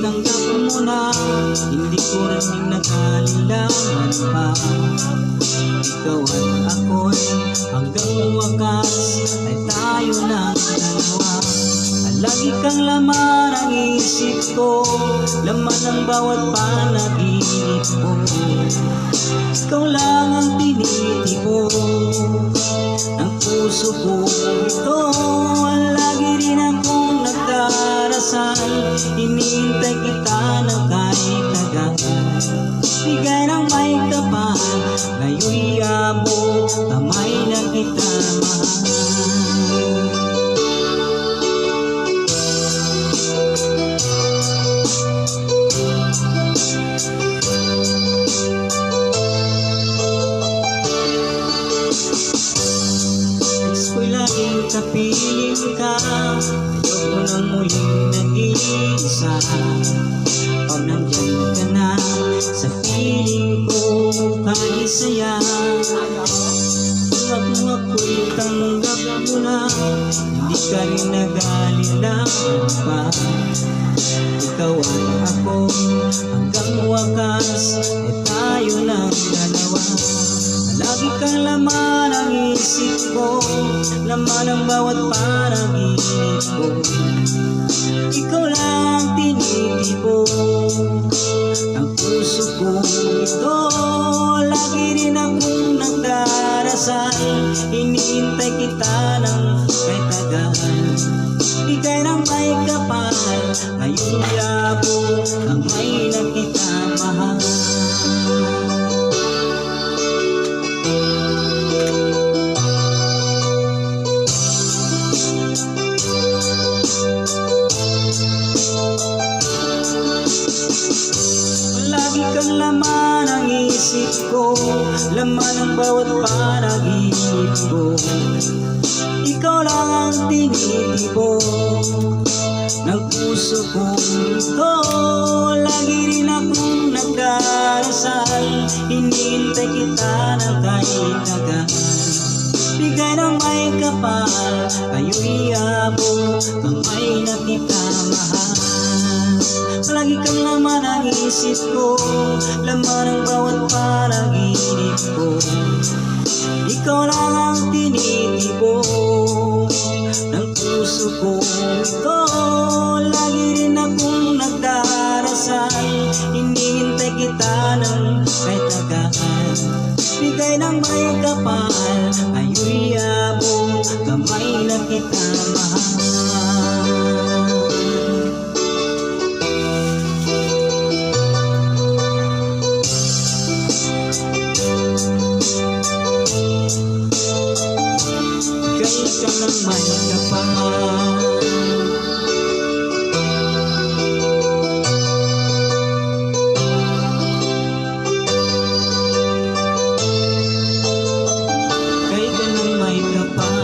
tinanggap mo na, hindi ko rin nag-alilangan pa. Ikaw at ako'y hanggang wakas ay tayo ng dalawa. Lagi kang laman ang isip ko, laman ang bawat panaginip ko. Ikaw lang ang tinitibo ng puso ko ito. Lagi rin akong nagdarasal, hinihintay kita ng kahit tagal. Bigay ng may kapal, ngayon'y abot, kamay na kita mahal. Kapiling ka, ayoko nang muling nag-iisa. Pag nandyan ka na, sa piling ko kahit saya. Kung ako'y tanggap mo na, hindi ka rin nag-alilangan pa. Ikaw at ako, hanggang wakas ay tayo ng dalawa. Lagi kang laman ang isip ko, laman ang bawat panaginip ko. Ikaw lang tinitibo ang puso ko ito. Lagi rin akong nagdarasal, hinihintay kita ng may tagal. Bigay ng may kapal, ngayong yabo, kamay na kita mahal. Lagi kang laman ang isip ko, laman ang bawat panaginip ko. Ikaw lang ang tinitibo ng puso ko ito. Lagi rin akong nagdarasal, hinihintay kita ng kahit tagal. Bigay ng may kapal, kayo'y abot, kamay na kita mahal. Lagi kang laman ang isip ko, laman ang bawat panaginip ko. Ikaw lang ang tinitibo ng puso ko ito. Lagi rin akong nagdarasal, hinihintay kita ng may tagal. Bigay ng may kapal, ayo'y abot, kamay na kita mahal. Ka ng may kapal. Kay ka ng may kapal.